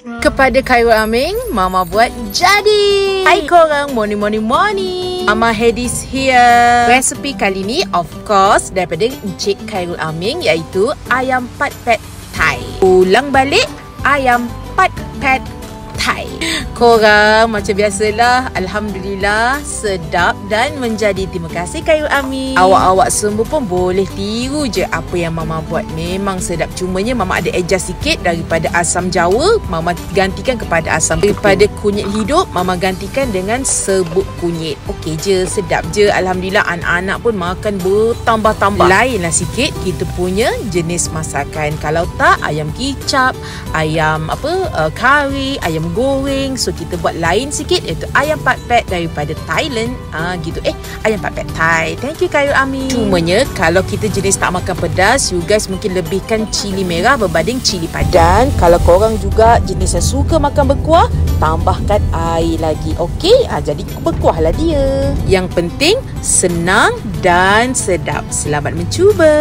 Kepada Khairul Aming, Mama buat jadi. Hai korang, morning. Mama Hadis here. Resepi kali ni of course daripada Encik Khairul Aming, iaitu ayam pat pad Thai. Ulang balik, ayam pat pad Thai. Korang macam biasalah, alhamdulillah sedap dan menjadi. Terima kasih Khairul Aming. Awak-awak semua pun boleh tiru je apa yang Mama buat. Memang sedap. Cumanya Mama ada adjust sikit. Daripada asam Jawa, Mama gantikan kepada asam. Daripada kunyit hidup, Mama gantikan dengan serbuk kunyit. Okey je, sedap je. Alhamdulillah anak-anak pun makan bertambah-tambah. Lainlah sikit kita punya jenis masakan. Kalau tak, ayam kicap, ayam kari, ayam goreng. So kita buat lain sikit, iaitu ayam pat pad daripada Thailand. Gitu. Ayam pat pad Thai. Thank you Khairul Aming. Cumanya kalau kita jenis tak makan pedas, you guys mungkin lebihkan cili merah berbanding cili padas. Dan kalau korang juga jenis yang suka makan berkuah, tambahkan air lagi. Okey, jadi berkuahlah dia. Yang penting senang dan sedap. Selamat mencuba.